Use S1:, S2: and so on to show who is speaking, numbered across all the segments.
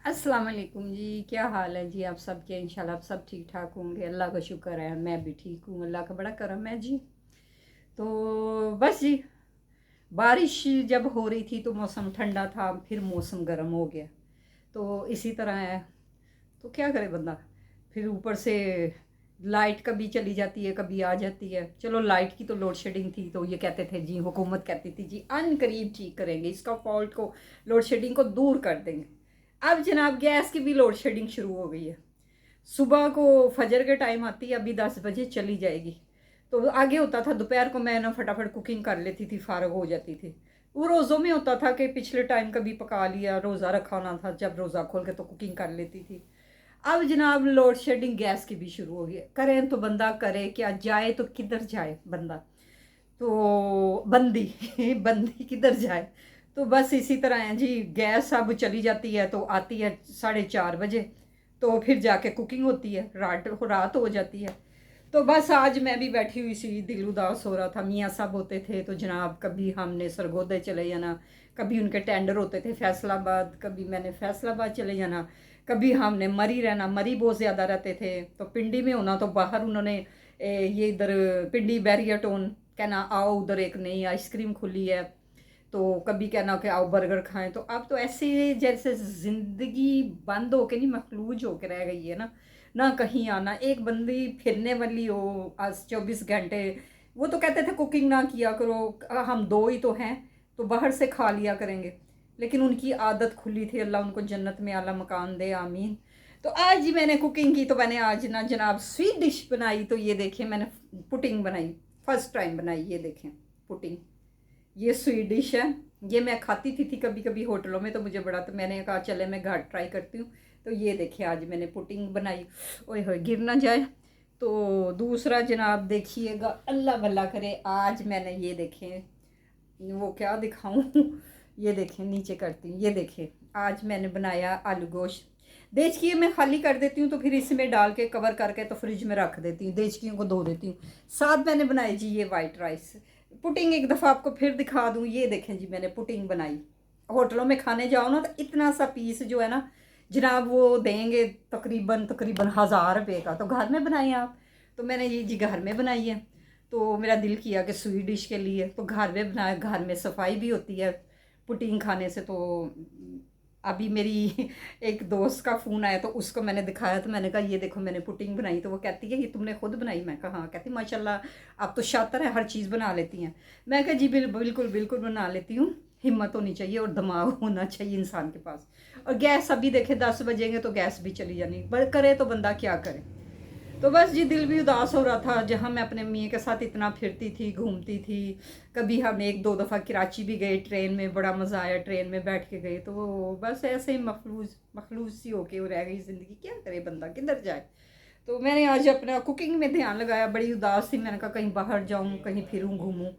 S1: अस्सलाम वालेकुम जी। क्या हाल है जी आप सबके? इंशाल्लाह आप सब ठीक ठाक होंगे। अल्लाह का शुक्र है, मैं भी ठीक हूँ। अल्लाह का बड़ा करम है जी। तो बस जी, बारिश जब हो रही थी तो मौसम ठंडा था, फिर मौसम गर्म हो गया। तो इसी तरह है, तो क्या करे बंदा। फिर ऊपर से लाइट कभी चली जाती है, कभी आ जाती है। चलो, लाइट की तो लोड शेडिंग थी, तो ये कहते थे जी, हुकूमत कहती थी जी अनकरीब ठीक करेंगे, इसका फॉल्ट को, लोड शेडिंग को दूर कर देंगे। अब जनाब गैस की भी लोड शेडिंग शुरू हो गई है। सुबह को फजर के टाइम आती है, अभी 10 बजे चली जाएगी। तो आगे होता था दोपहर को मैं ना फटाफट कुकिंग कर लेती थी, फारग हो जाती थी। वो रोज़ों में होता था कि पिछले टाइम कभी पका लिया, रोज़ा रखा होना था, जब रोज़ा खोल के तो कुकिंग कर लेती थी। अब जनाब लोड शेडिंग गैस की भी शुरू हो गई है। करें तो बंदा करे क्या, जाए तो किधर जाए बंदा। तो बंदी बंदी किधर जाए। तो बस इसी तरह है जी, गैस अब चली जाती है तो आती है 4:30 बजे। तो फिर जाके कुकिंग होती है, रात हो जाती है। तो बस आज मैं भी बैठी हुई सी, दिल उदास हो रहा था। मियाँ साहब होते थे तो जनाब कभी हमने सरगोदे चले जाना, कभी उनके टेंडर होते थे फैसलाबाद, कभी मैंने फैसलाबाद चले जाना, कभी हमने मरी रहना। मरी बहुत ज़्यादा रहते थे तो पिंडी में होना, तो बाहर उन्होंने ये इधर पिंडी बैरिया टोन कहना आओ, उधर एक नई आइसक्रीम खुली है, तो कभी कहना कि आओ बर्गर खाएं। तो अब तो ऐसे जैसे ज़िंदगी बंद होके नहीं, मखलूज होके रह गई है ना। ना कहीं आना, एक बंदी फिरने वाली हो आज 24 घंटे। वो तो कहते थे कुकिंग ना किया करो, हम दो ही तो हैं, तो बाहर से खा लिया करेंगे। लेकिन उनकी आदत खुली थी, अल्लाह उनको जन्नत में आला मकान दे, आमीन। तो आज ही मैंने कुकिंग की, तो मैंने आज ना जनाब स्वीट डिश बनाई। तो ये देखें, मैंने पुटिंग बनाई, फर्स्ट टाइम बनाई। ये देखें पुटिंग, ये स्वीट डिश है। ये मैं खाती थी कभी कभी होटलों में, तो मुझे बड़ा, तो मैंने कहा चले मैं घर ट्राई करती हूँ। तो ये देखिए आज मैंने पुटिंग बनाई। ओए होए गिर ना जाए। तो दूसरा जनाब देखिएगा, अल्लाह भला करे, आज मैंने ये देखें, वो क्या दिखाऊं ये देखें, नीचे करती हूँ। ये देखें, आज मैंने बनाया आलू गोश्त। देचकी मैं खाली कर देती हूँ, तो फिर इसमें डाल के कवर करके तो फ्रिज में रख देती हूँ, देचकियों को धो देती हूँ। साथ मैंने बनाई जी ये वाइट राइस पुटिंग। एक दफ़ा आपको फिर दिखा दूँ, ये देखें जी मैंने पुटिंग बनाई। होटलों में खाने जाओ ना, तो इतना सा पीस जो है ना जनाब, वो देंगे तकरीबन तकरीबन 1000 रुपये का। तो घर में बनाए आप, तो मैंने ये जी घर में बनाई है। तो मेरा दिल किया कि स्वीट डिश के लिए तो घर में बनाया। घर में सफाई भी होती है पुटीन खाने से। तो अभी मेरी एक दोस्त का फ़ोन आया, तो उसको मैंने दिखाया, तो मैंने कहा ये देखो मैंने पुटिंग बनाई। तो वो कहती है ये तुमने खुद बनाई? मैं कहा हाँ। कहती माशाल्लाह आप तो शातिर है, हर चीज़ बना लेती हैं। मैं कहा जी बिल्कुल बिल्कुल बना लेती हूँ। हिम्मत होनी चाहिए और दिमाग होना चाहिए इंसान के पास। और गैस अभी देखे 10 बजेंगे तो गैस भी चली जानी, पर करे तो बंदा क्या करे। तो बस जी दिल भी उदास हो रहा था, जहाँ मैं अपने मियाँ के साथ इतना फिरती थी, घूमती थी। कभी हम एक दो दफ़ा कराची भी गए ट्रेन में, बड़ा मज़ा आया, ट्रेन में बैठ के गए। तो वो बस ऐसे ही मखलूज मखलूज सी होके वो रह गई ज़िंदगी। क्या करे बंदा, किधर जाए। तो मैंने आज अपना कुकिंग में ध्यान लगाया। बड़ी उदास थी, मैंने कहा कहीं बाहर जाऊँ, कहीं फिरूँ घूमूँ।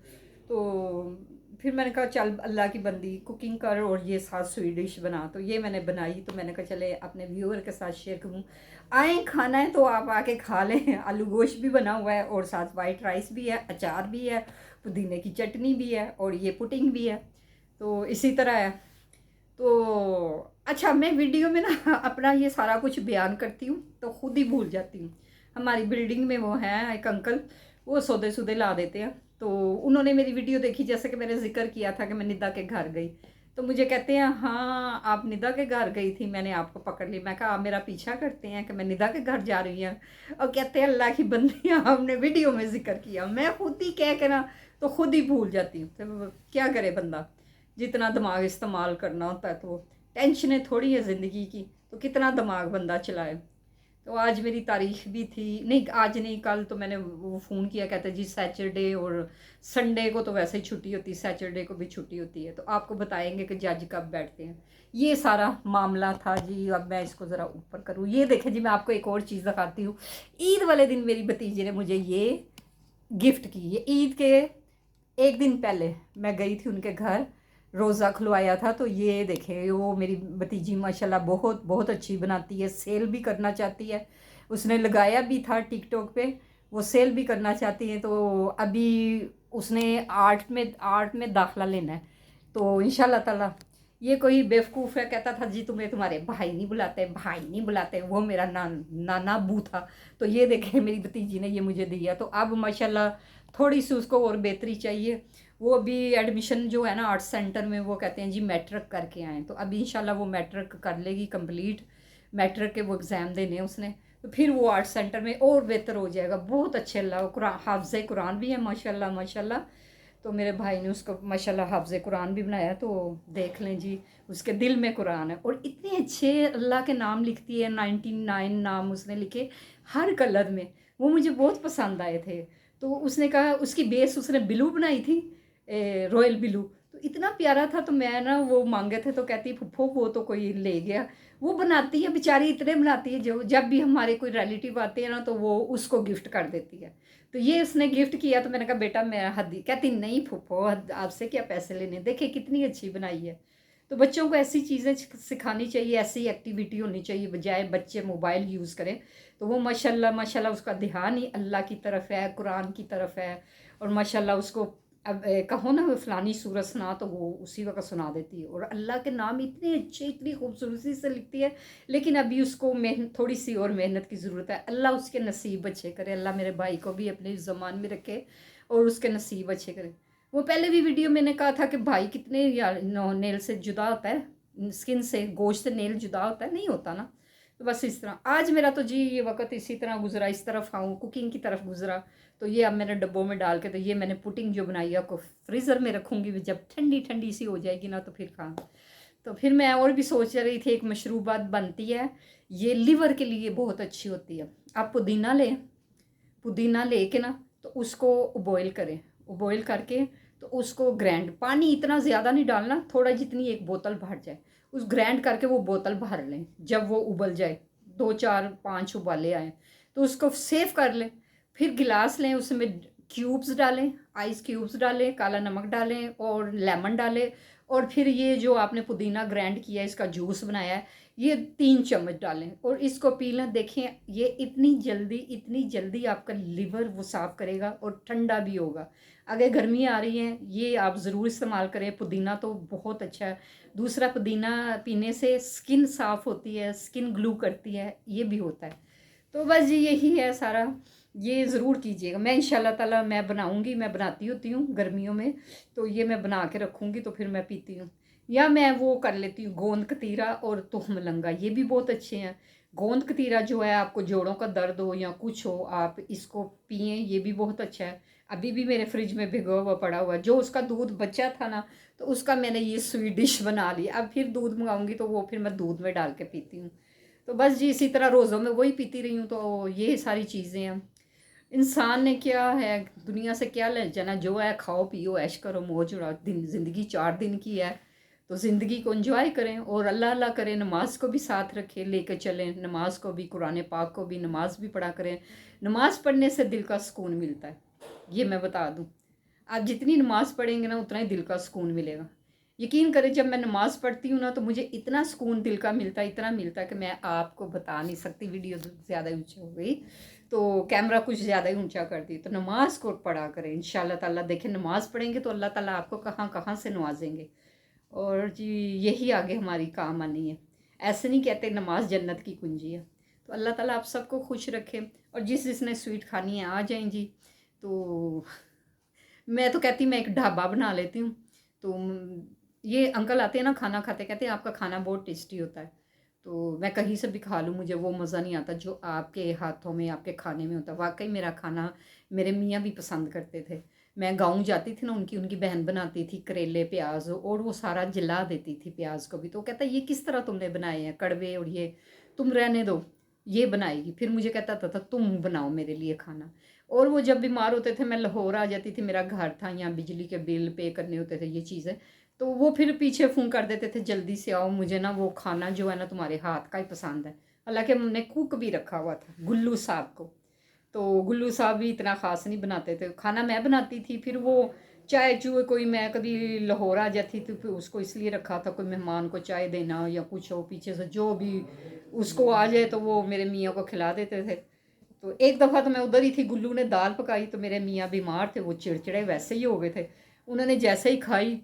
S1: तो फिर मैंने कहा चल अल्लाह की बंदी कुकिंग कर और ये साथ स्वीट डिश बना। तो ये मैंने बनाई, तो मैंने कहा चले अपने व्यूअर के साथ शेयर करूँ। आए खाना है तो आप आके खा लें। आलू गोश्त भी बना हुआ है और साथ वाइट राइस भी है, अचार भी है, पुदीने की चटनी भी है और ये पुटिंग भी है। तो इसी तरह है। तो अच्छा, मैं वीडियो में ना अपना ये सारा कुछ बयान करती हूँ तो खुद ही भूल जाती हूँ। हमारी बिल्डिंग में वो हैं एक अंकल, वो सौदे सूदे ला देते हैं। तो उन्होंने मेरी वीडियो देखी, जैसे कि मैंने जिक्र किया था कि मैं निदा के घर गई। तो मुझे कहते हैं हाँ आप निदा के घर गई थी, मैंने आपको पकड़ ली। मैं कहा आप मेरा पीछा करते हैं कि मैं निदा के घर जा रही हूँ। और कहते हैं अल्लाह की बंदी आपने वीडियो में जिक्र किया। मैं खुद ही कह के ना तो खुद ही भूल जाती हूँ। तो क्या करे बंदा, जितना दिमाग इस्तेमाल करना होता है। तो टेंशनें थोड़ी है ज़िंदगी की, तो कितना दिमाग बंदा चलाए। तो आज मेरी तारीख भी थी, नहीं आज नहीं कल, तो मैंने वो फ़ोन किया, कहते जी सैटरडे और संडे को तो वैसे ही छुट्टी होती है, सैटरडे को भी छुट्टी होती है। तो आपको बताएंगे कि जज कब बैठते हैं। ये सारा मामला था जी। अब मैं इसको ज़रा ऊपर करूँ। ये देखें जी, मैं आपको एक और चीज़ दिखाती हूँ। ईद वाले दिन मेरी भतीजी ने मुझे ये गिफ्ट की। ये ईद के एक दिन पहले मैं गई थी उनके घर, रोज़ा खुलवाया था। तो ये देखें, वो मेरी भतीजी माशाल्लाह बहुत बहुत अच्छी बनाती है, सेल भी करना चाहती है। उसने लगाया भी था टिकटॉक पे, वो सेल भी करना चाहती है। तो अभी उसने आर्ट में दाखिला लेना है। तो इंशाल्लाह ताला ये कोई बेवकूफ़ है, कहता था जी तुम्हें तुम्हारे भाई नहीं बुलाते, भाई नहीं बुलाते, वो मेरा नाना अब्बू था। तो ये देखें मेरी भतीजी ने ये मुझे दिया। तो अब माशाल्लाह थोड़ी सी उसको और बेहतरी चाहिए। वो अभी एडमिशन जो है ना आर्ट्स सेंटर में, वो कहते हैं जी मैट्रिक करके आएँ, तो अभी इंशाल्लाह वो मैट्रिक कर लेगी कंप्लीट। मैट्रिक के वो एग्ज़ाम देने हैं उसने, तो फिर वो आर्ट्स सेंटर में और बेहतर हो जाएगा। बहुत अच्छे अल्लाह कुरान हाफ़िज़ कुरान भी है माशाल्लाह माशाल्लाह। तो मेरे भाई ने उसको माशाल्लाह हाफ़िज़ कुरान भी बनाया। तो देख लें जी, उसके दिल में कुरान है और इतने अच्छे अल्लाह के नाम लिखती है। 99 नाम उसने लिखे हर कलर में, वो मुझे बहुत पसंद आए थे। तो उसने कहा, उसकी बेस उसने ब्लू बनाई थी, रॉयल ब्लू। तो इतना प्यारा था, तो मैं ना वो मांगे थे तो कहती फुफ्फो वो तो कोई ले गया। वो बनाती है बेचारी, इतने बनाती है, जो जब भी हमारे कोई रिलेटिव आते हैं ना तो वो उसको गिफ्ट कर देती है। तो ये उसने गिफ्ट किया, तो मैंने कहा बेटा मेरा हदी, कहती नहीं फुफ्फो आपसे क्या पैसे लेने, देखिए कितनी अच्छी बनाई है। तो बच्चों को ऐसी चीज़ें सिखानी चाहिए, ऐसी एक्टिविटी होनी चाहिए, बजाय बच्चे मोबाइल यूज़ करें। तो वो माशाल्लाह माशाल्लाह उसका ध्यान ही अल्लाह की तरफ है, कुरान की तरफ है। और माशाल्लाह उसको अब कहो ना फ़लानी सूरत सुना, तो वो उसी वक़्त सुना देती है। और अल्लाह के नाम इतने अच्छे, इतनी खूबसूरती से लिखती है। लेकिन अभी उसको थोड़ी सी और मेहनत की ज़रूरत है। अल्लाह उसके नसीब अच्छे करे, अल्लाह मेरे भाई को भी अपने ज़मान में रखे और उसके नसीब अच्छे करे। वो पहले भी वीडियो मैंने कहा था कि भाई कितने यार नेल से जुदा होता है, स्किन से, गोश्त से नेल जुदा होता है, नहीं होता ना। तो बस इस तरह आज मेरा तो जी ये वक्त इसी तरह गुजरा, इस तरफ आऊँ कुकिंग की तरफ गुजरा। तो ये अब मैंने डब्बों में डाल के, तो ये मैंने पुटिंग जो बनाई है आपको फ्रीज़र में रखूँगी, जब ठंडी ठंडी सी हो जाएगी ना तो फिर खाऊँ। तो फिर मैं और भी सोच रही थी, एक मशरूबात बनती है, ये लीवर के लिए बहुत अच्छी होती है। आप पुदीना लें, पुदीना लेके ना तो उसको बॉईल करें, बॉईल करके तो उसको ग्राइंड, पानी इतना ज़्यादा नहीं डालना, थोड़ा जितनी एक बोतल भर जाए उस ग्राइंड करके वो बोतल भर लें। जब वो उबल जाए, 2 4 5 उबाले आए, तो उसको सेव कर लें। फिर गिलास लें, उसमें क्यूब्स डालें, आइस क्यूब्स डालें, काला नमक डालें और लेमन डालें। और फिर ये जो आपने पुदीना ग्राइंड किया है, इसका जूस बनाया है, ये 3 चम्मच डालें और इसको पी लें। देखें ये इतनी जल्दी आपका लिवर वो साफ़ करेगा और ठंडा भी होगा। अगर गर्मी आ रही है, ये आप ज़रूर इस्तेमाल करें। पुदीना तो बहुत अच्छा है। दूसरा, पुदीना पीने से स्किन साफ़ होती है, स्किन ग्लो करती है, ये भी होता है। तो बस जी यही है सारा, ये ज़रूर कीजिएगा। मैं इंशाल्लाह ताला मैं बनाऊँगी, मैं बनाती होती हूँ गर्मियों में, तो ये मैं बना के रखूँगी तो फिर मैं पीती हूँ। या मैं वो कर लेती हूँ गोंद कतीरा और तुह मलंगा, ये भी बहुत अच्छे हैं। गोंद कतीरा जो है, आपको जोड़ों का दर्द हो या कुछ हो, आप इसको पिएँ, ये भी बहुत अच्छा है। अभी भी मेरे फ्रिज में भिगोया हुआ पड़ा हुआ है, जो उसका दूध बचा था ना, तो उसका मैंने ये स्वीट डिश बना ली। अब फिर दूध मंगाऊँगी तो वो फिर मैं दूध में डाल के पीती हूँ। तो बस जी इसी तरह रोज़ों में वही पीती रही हूँ। तो ये सारी चीज़ें हैं। इंसान ने क्या है, दुनिया से क्या ले जाना, जो है खाओ पियो ऐश करो मौज उड़ाओ। दिन ज़िंदगी 4 दिन की है, तो ज़िंदगी को एंजॉय करें और अल्लाह अल्लाह करें। नमाज को भी साथ रखें, लेकर चलें नमाज को भी, कुरान पाक को भी, नमाज भी पढ़ा करें। नमाज पढ़ने से दिल का सुकून मिलता है, ये मैं बता दूँ। आप जितनी नमाज़ पढ़ेंगे ना उतना ही दिल का सुकून मिलेगा। यकीन करें, जब मैं नमाज़ पढ़ती हूँ ना तो मुझे इतना सुकून दिल का मिलता है, इतना मिलता है कि मैं आपको बता नहीं सकती। वीडियो ज़्यादा ऊँची हो गई तो कैमरा कुछ ज़्यादा ही ऊँचा कर दी। तो नमाज़ को पढ़ा करें इंशाल्लाह ताला। देखें नमाज़ पढ़ेंगे तो अल्लाह ताला आपको कहाँ कहाँ से नवाजेंगे। और जी यही आगे हमारी काम आनी है। ऐसे नहीं कहते नमाज जन्नत की कुंजी है। तो अल्लाह ताला आप सबको खुश रखे। और जिसने स्वीट खानी है आ जाएं जी। तो मैं तो कहती मैं एक ढाबा बना लेती हूँ। तो ये अंकल आते हैं ना खाना खाते, कहते हैं आपका खाना बहुत टेस्टी होता है। तो मैं कहीं से भी खा लूँ, मुझे वो मज़ा नहीं आता जो आपके हाथों में, आपके खाने में होता है। वाकई मेरा खाना मेरे मियाँ भी पसंद करते थे। मैं गाँव जाती थी ना, उनकी बहन बनाती थी करेले प्याज, और वो सारा जला देती थी प्याज को भी। तो कहता ये किस तरह तुमने बनाए हैं कड़वे, और ये तुम रहने दो, ये बनाएगी। फिर मुझे कहता था तुम बनाओ मेरे लिए खाना। और वो जब बीमार होते थे, मैं लाहौर आ जाती थी, मेरा घर था यहाँ, बिजली के बिल पे करने होते थे, ये चीज़ें। तो वो फिर पीछे फ़ोन कर देते थे जल्दी से आओ, मुझे ना वो खाना जो है ना तुम्हारे हाथ का ही पसंद है। हालांकि हमने कुक भी रखा हुआ था गुल्लू साहब को। तो गुल्लू साहब भी इतना ख़ास नहीं बनाते थे, खाना मैं बनाती थी। फिर वो चाय चूहे, कोई मैं कभी लाहौर आ जाती थी, फिर उसको इसलिए रखा था कोई मेहमान को चाय देना या कुछ हो, पीछे से जो भी उसको आ जाए तो वो मेरे मियाँ को खिला देते थे। तो एक दफ़ा तो मैं उधर ही थी, गुल्लू ने दाल पकाई तो मेरे मियाँ बीमार थे, वो चिड़चिड़े वैसे ही हो गए थे। उन्होंने जैसे ही खाई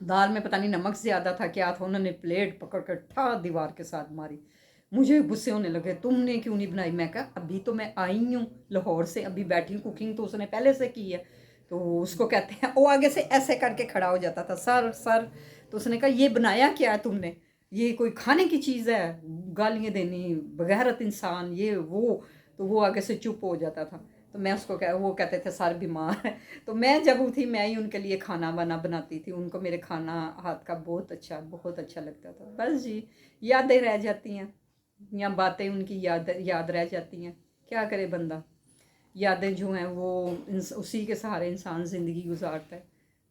S1: दाल में पता नहीं नमक ज़्यादा था क्या था, उन्होंने प्लेट पकड़ कर ठा दीवार के साथ मारी। मुझे गुस्से होने लगे, तुमने क्यों नहीं बनाई? मैं कहा अभी तो मैं आई हूँ लाहौर से, अभी बैठी हूँ, कुकिंग तो उसने पहले से की है। तो उसको कहते हैं, वो आगे से ऐसे करके खड़ा हो जाता था, सर सर। तो उसने कहा ये बनाया क्या है तुमने, ये कोई खाने की चीज़ है? गालियाँ देनी, बगैरत इंसान, ये वो। तो वो आगे से चुप हो जाता था। तो मैं उसको कह वो कहते थे सर बीमार है। तो मैं जब उठी मैं ही उनके लिए खाना वाना बनाती थी, उनको मेरे खाना हाथ का बहुत अच्छा लगता था। बस जी, यादें रह जाती हैं, या बातें उनकी याद याद रह जाती हैं। क्या करे बंदा, यादें जो हैं वो उसी के सहारे इंसान ज़िंदगी गुजारता है।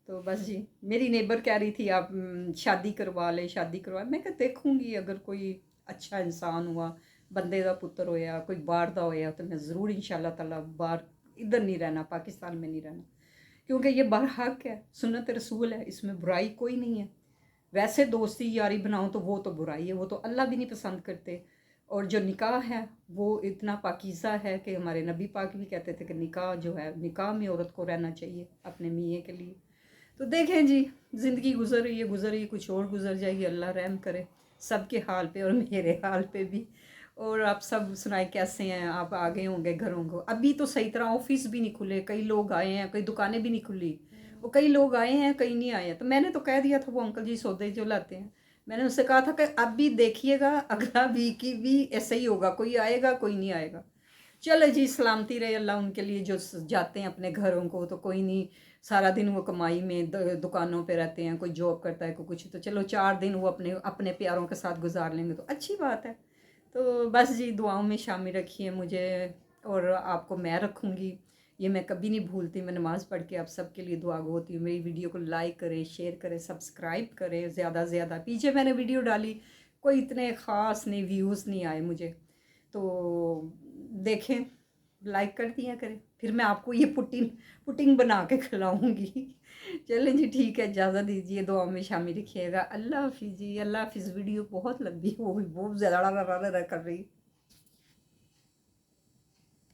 S1: तो बस जी, मेरी नेबर कह रही थी आप शादी करवा ले, शादी करवा। मैं कहा देखूंगी, अगर कोई अच्छा इंसान हुआ, बंदे का पुत्र होया, कोई बाहर का होया, तो मैं ज़रूर इंशाल्लाह ताला बाहर, इधर नहीं रहना, पाकिस्तान में नहीं रहना। क्योंकि ये बरहक है, सुन्नत रसूल है, इसमें बुराई कोई नहीं है। वैसे दोस्ती यारी बनाओ तो बुराई है, वो तो अल्लाह भी नहीं पसंद करते। और जो निकाह है वो इतना पाकीज़ा है कि हमारे नबी पाक भी कहते थे कि निकाह जो है, निकाह में औरत को रहना चाहिए अपने मियाँ के लिए। तो देखें जी, ज़िंदगी गुज़र रही है, कुछ और गुज़र जाएगी, अल्लाह रहम करे सबके हाल पे और मेरे हाल पे भी। और आप सब सुनाए कैसे हैं? आप आ गए होंगे घरों को, अभी तो सही तरह ऑफिस भी नहीं खुले, कई लोग आए हैं, कई दुकानें भी नहीं खुली, वो कई लोग आए हैं, कई नहीं आए हैं। तो मैंने तो कह दिया था, वो अंकल जी सौदे जो लाते हैं, मैंने उससे कहा था कि अब भी देखिएगा, अगला वीक की भी ऐसा ही होगा, कोई आएगा कोई नहीं आएगा। चलो जी, सलामती रहे अल्लाह उनके लिए जो जाते हैं अपने घरों को। तो कोई नहीं, सारा दिन वो कमाई में दुकानों पे रहते हैं, कोई जॉब करता है, कोई कुछ, तो चलो 4 दिन वो अपने अपने प्यारों के साथ गुजार लेंगे तो अच्छी बात है। तो बस जी, दुआओं में शामिल रखिए मुझे, और आपको मैं रखूँगी, ये मैं कभी नहीं भूलती। मैं नमाज़ पढ़ के आप सबके लिए दुआ गो होती हूँ। मेरी वीडियो को लाइक करें, शेयर करें, सब्सक्राइब करें ज़्यादा से ज़्यादा। पीछे मैंने वीडियो डाली, कोई इतने ख़ास नहीं, व्यूज़ नहीं आए मुझे, तो देखें, लाइक कर दिया करें, फिर मैं आपको ये पुटिंग पुटिंग बना के खिलाऊँगी। चलें जी, ठीक है, इजाज़त दीजिए, दुआ में शामिल रखिएगा। अल्लाह हाफ़िज़ जी, अल्लाह हाफ़िज़। वीडियो बहुत लंबी हो गई, बहुत ज़्यादा कर रही।